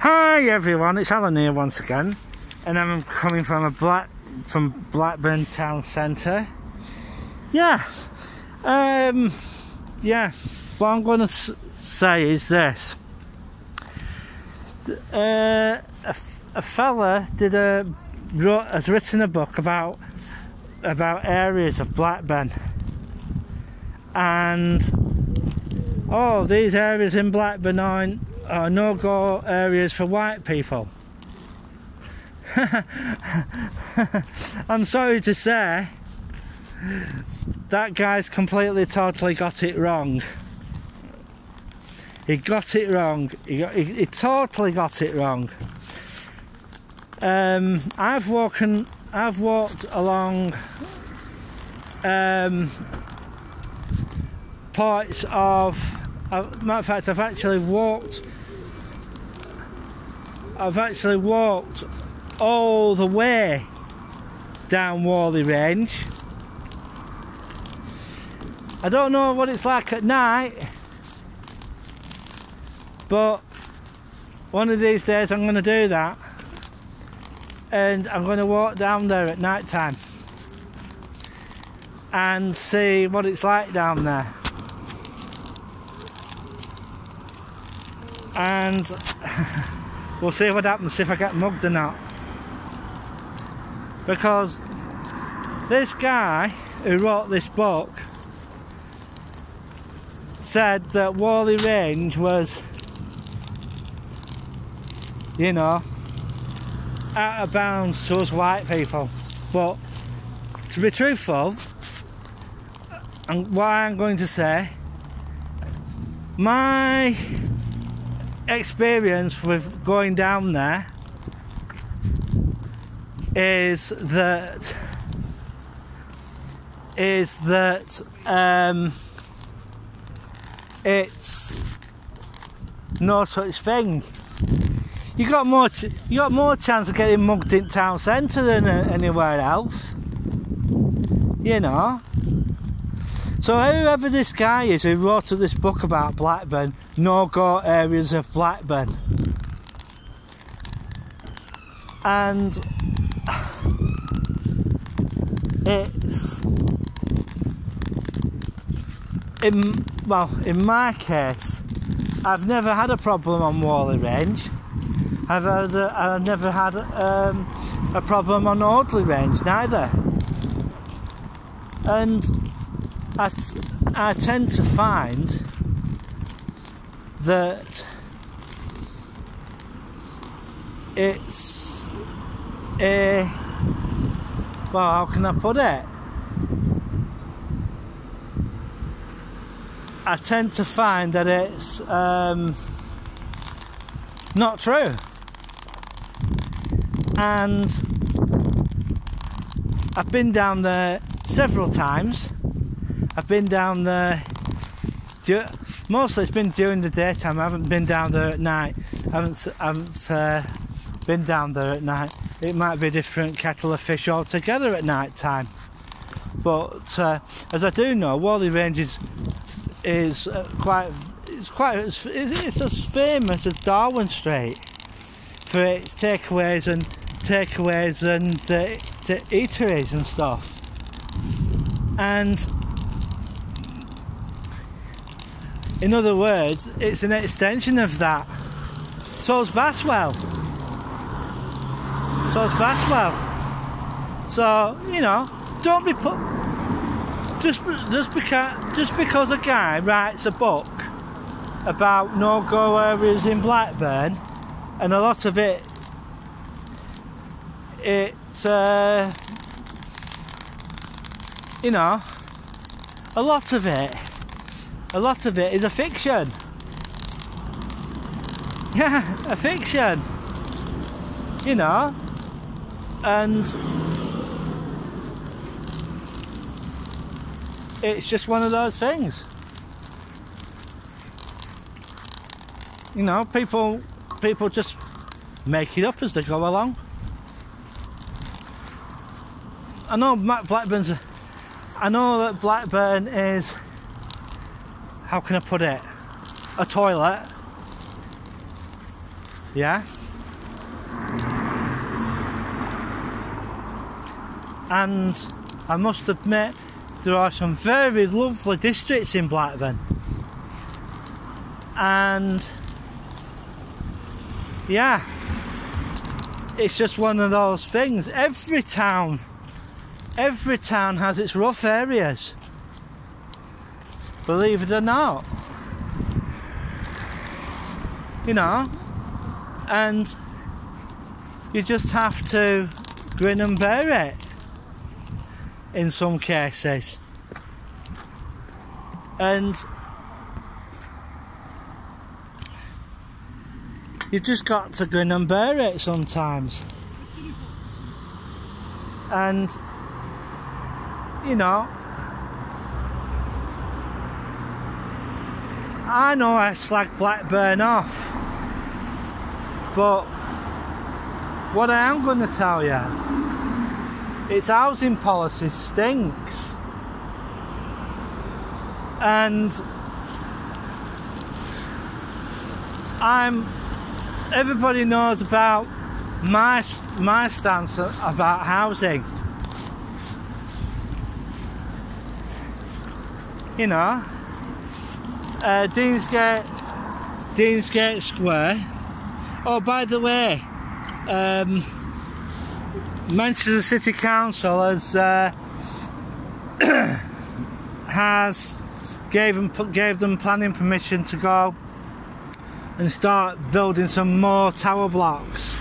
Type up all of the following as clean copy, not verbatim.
Hi everyone, it's Alan here once again, and I'm coming from Blackburn Town Centre. What I'm going to say is this: a fella has written a book about areas of Blackburn, and these areas in Blackburn are no-go areas for white people. I'm sorry to say, that guy's totally got it wrong. He got it wrong. He totally got it wrong. I've walked along parts of. Matter of fact, I've actually walked all the way down Whalley Range. I don't know what it's like at night, but one of these days I'm going to do that, and I'm going to walk down there at night time and see what it's like down there. And we'll see what happens if I get mugged or not. Because this guy who wrote this book said that Whalley Range was, out of bounds to us white people. But to be truthful, and what I'm going to say, my experience with going down there is that it's no such thing. You got more chance of getting mugged in town centre than anywhere else. So whoever this guy is who wrote this book about Blackburn, no-go areas of Blackburn, and in my case, I've never had a problem on Whalley Range. I've never had a problem on Audley Range neither, and I tend to find that it's how can I put it? I tend to find that it's not true, and I've been down there several times. I've been down there, mostly it's been during the daytime. I haven't been down there at night. I haven't been down there at night. It might be a different kettle of fish altogether at night time. But as I do know, Whalley Range is as famous as Darwin Street for its takeaways and eateries and stuff. And in other words, it's an extension of that. So's Baswell. So, don't be put... Just because a guy writes a book about no-go areas in Blackburn, and a lot of it a lot of it is a fiction. Yeah, a fiction. And it's just one of those things. People just make it up as they go along. I know that Blackburn is, how can I put it, a toilet Yeah. And I must admit, there are some very lovely districts in Blackburn. And yeah, it's just one of those things. Every town has its rough areas, believe it or not, you know, and you just have to grin and bear it in some cases. And you've just got to grin and bear it sometimes. And you know, I know I slag Blackburn off, but what I am going to tell you, its housing policy stinks. And everybody knows about my stance about housing. You know, Deansgate Square. Oh, by the way, Manchester City Council gave them planning permission to go and start building some more tower blocks.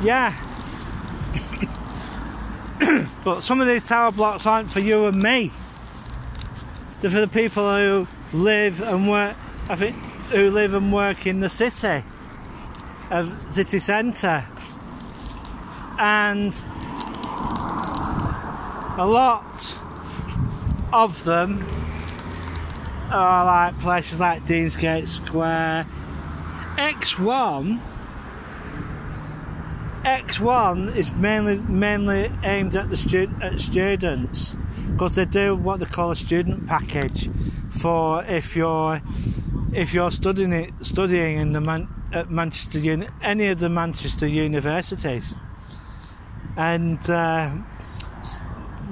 Yeah. But some of these tower blocks aren't for you and me. They're for the people who live and work, in the city centre. And a lot of them are like places like Deansgate Square. X1 is mainly aimed at the students, because they do what they call a student package for if you're studying in at Manchester any of the Manchester universities. And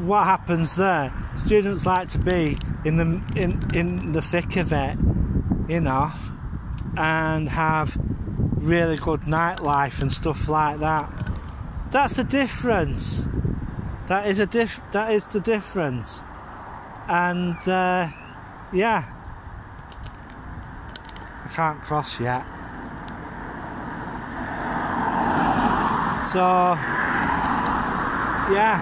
what happens there? Students like to be in the thick of it, you know, and have really good nightlife and stuff like that. That's the difference. That is the difference. And yeah, I can't cross yet. So yeah.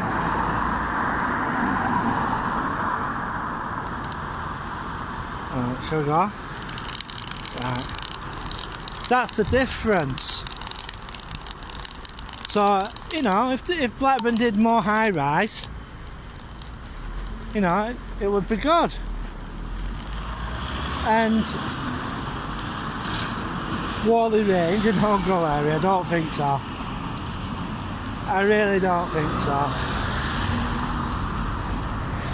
Alright, shall we go? Right. That's the difference. So, you know, if Blackburn did more high rise, you know, it would be good. And Whalley Range and Homegrow area, I don't think so. I really don't think so.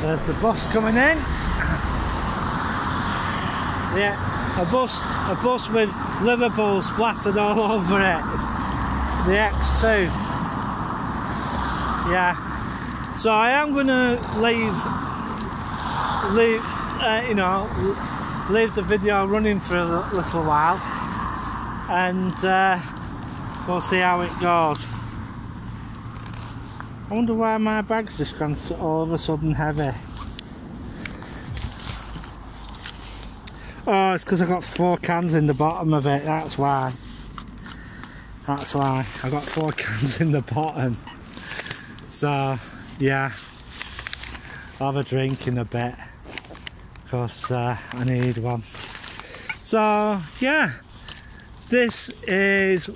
There's the bus coming in. Yeah, a bus with Liverpool splattered all over it. The X2. Yeah. So I am going to leave the video running for a little while, and we'll see how it goes. I wonder why my bag's just gone all of a sudden heavy. Oh, it's because I've got 4 cans in the bottom of it, that's why. That's why. I got 4 cans in the bottom. So, yeah. I'll have a drink in a bit, because I need one. So, yeah. This is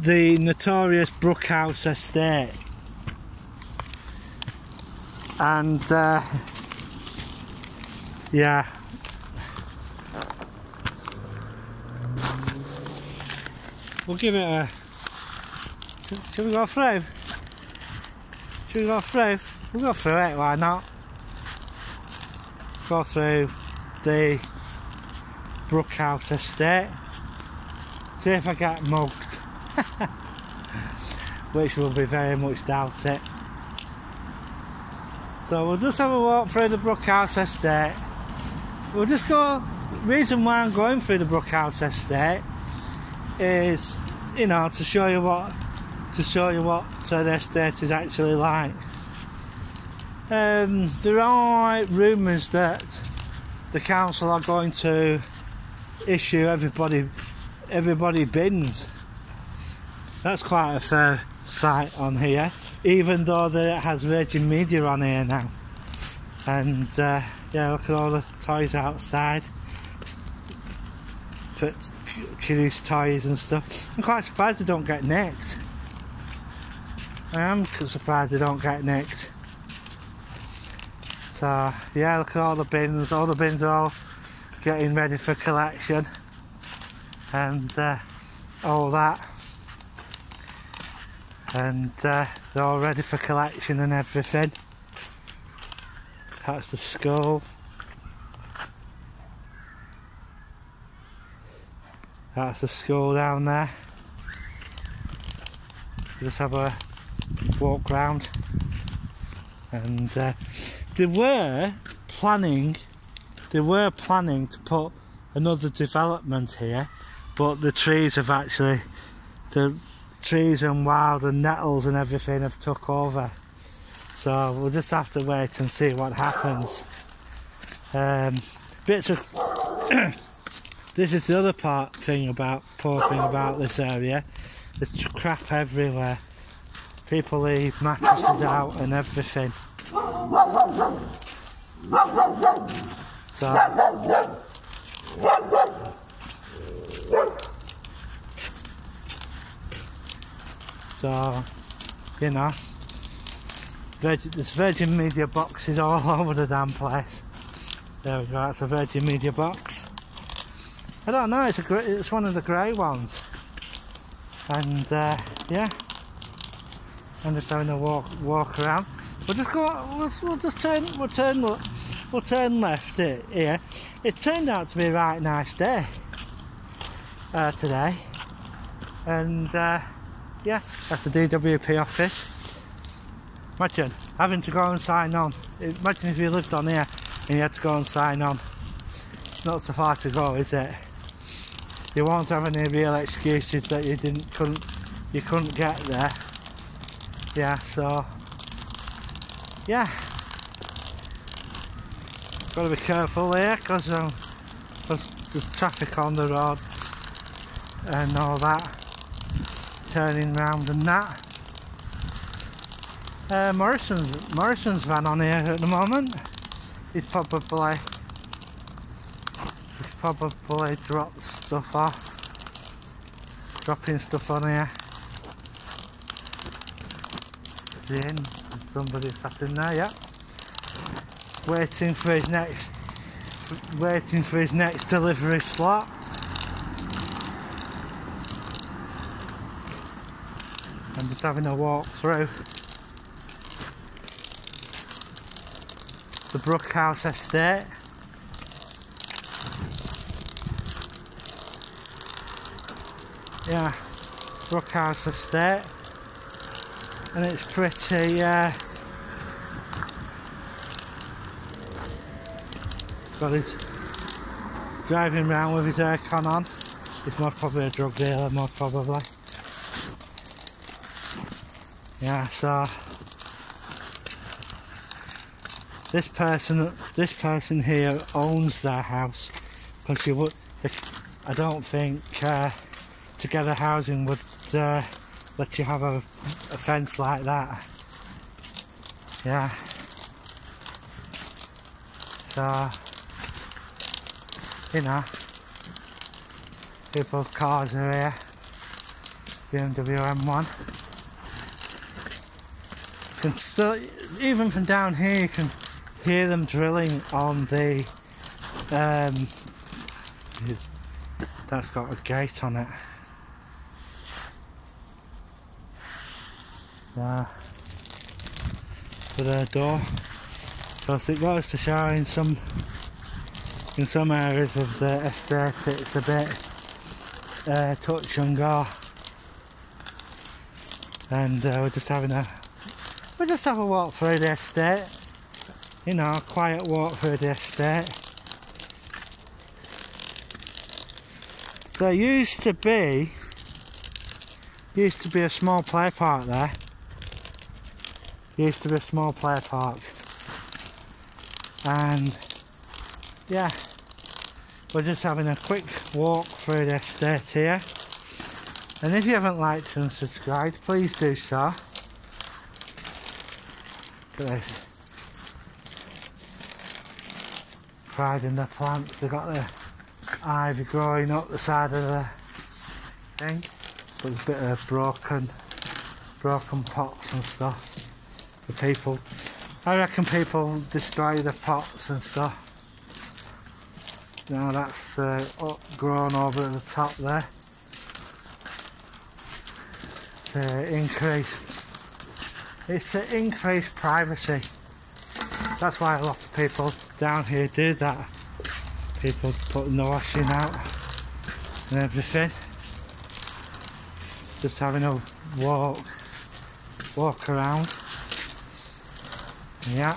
the notorious Brookhouse estate. And, yeah. We'll give it a... Should we go through? Should we go through? We'll go through it, why not? Go through the Brookhouse Estate. See if I get mugged. Which will be very much doubt it. So we'll just have a walk through the Brookhouse Estate. We'll just go. Reason why I'm going through the Brookhouse Estate is, you know, to show you what the estate is actually like. There are rumours that the council are going to issue everybody bins. That's quite a fair sight on here, even though it has Virgin Media on here now. And yeah, look at all the toys outside for kiddies' toys and stuff. I'm quite surprised they don't get nicked. I am surprised they don't get nicked. So yeah, look at all the bins. All the bins are all getting ready for collection, and all that, and they're all ready for collection and everything. That's the school. That's the school down there. Just have a walk round, and they were planning to put another development here, but the trees and wild and nettles and everything have took over. So we'll just have to wait and see what happens. Bits of this is the other poor thing about this area. There's crap everywhere. People leave mattresses out and everything. So you know, there's Virgin Media boxes all over the damn place. There we go, that's a Virgin Media box. I don't know, it's one of the grey ones. And yeah, I'm just having a walk around. We'll turn left here. It turned out to be a right nice day today, and yeah, that's the DWP office. Imagine having to go and sign on. Imagine if you lived on here and you had to go and sign on. Not so far to go, is it? You won't have any real excuses that you couldn't get there. Yeah, so yeah, got to be careful here because there's traffic on the road and all that, turning round and that. Morrison's van on here at the moment. He's probably dropped stuff off, dropping stuff on here. In, somebody sat in there, yeah. Waiting for his next delivery slot. I'm just having a walk through the Brookhouse Estate. Yeah, Brookhouse Estate. And it's pretty, got his driving around with his aircon on. He's most probably a drug dealer, most probably. Yeah, so this person here owns their house, because I don't think Together Housing would let you have a fence like that. Yeah. So, you know, people's cars are here. BMW M1. You can still, even from down here, you can hear them drilling on the. That's got a gate on it. Yeah, for their door. Because it goes to show in some in some areas of the estate it's a bit touch and go, and we're just having a walk through the estate, you know, a quiet walk through the estate. There used to be a small play park there. Used to be a small play park, and yeah, we're just having a quick walk through the estate here. And if you haven't liked and subscribed, please do so. Look at this. Pride in the plants. They've got the ivy growing up the side of the thing. But there's a bit of broken pots and stuff. The people, I reckon people destroy the pots and stuff. Now that's grown over the top there to increase privacy. That's why a lot of people down here do that. People putting the washing out and everything. Just having a walk around. Yeah.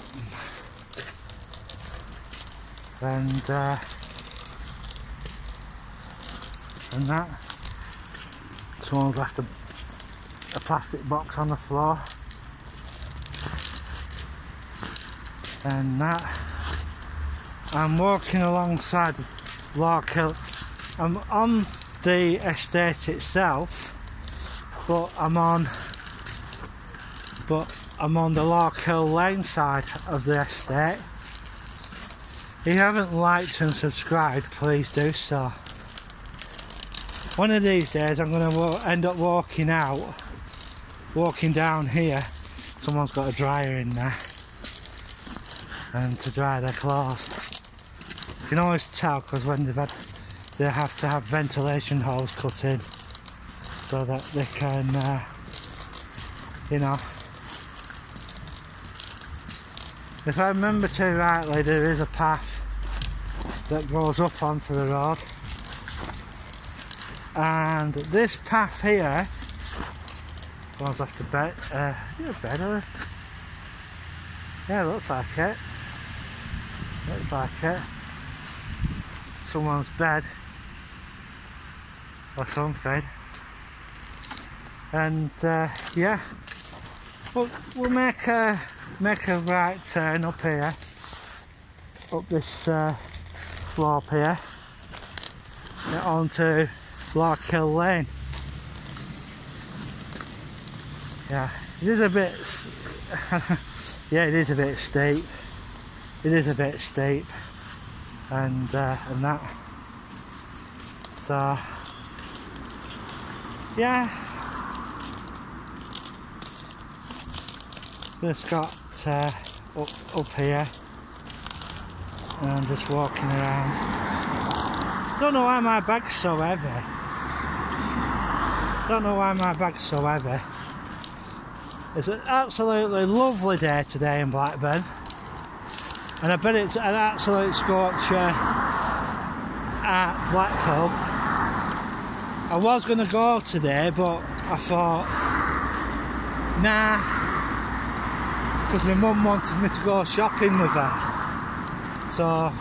And that. Someone's left a plastic box on the floor. And that. I'm walking alongside Larkhill. I'm on the estate itself, but I'm on the Larkhill Lane side of the estate. If you haven't liked and subscribed, please do so. One of these days I'm going to end up walking down here. Someone's got a dryer in there, and to dry their clothes. You can always tell because when they have to have ventilation holes cut in so that they can, you know. If I remember too rightly, there is a path that goes up onto the road, and this path here, someone's left a bed, yeah, looks like it, someone's bed or something, and yeah, we'll make a right turn up here, up this slope here, onto Larkhill Lane. Yeah, it is a bit yeah, it is a bit steep. It is a bit steep, and that. So yeah, just got up here and just walking around. Don't know why my bag's so heavy. It's an absolutely lovely day today in Blackburn, and I bet it's an absolute scorcher at Blackpool. I was going to go today, but I thought, nah, because my mum wanted me to go shopping with her, so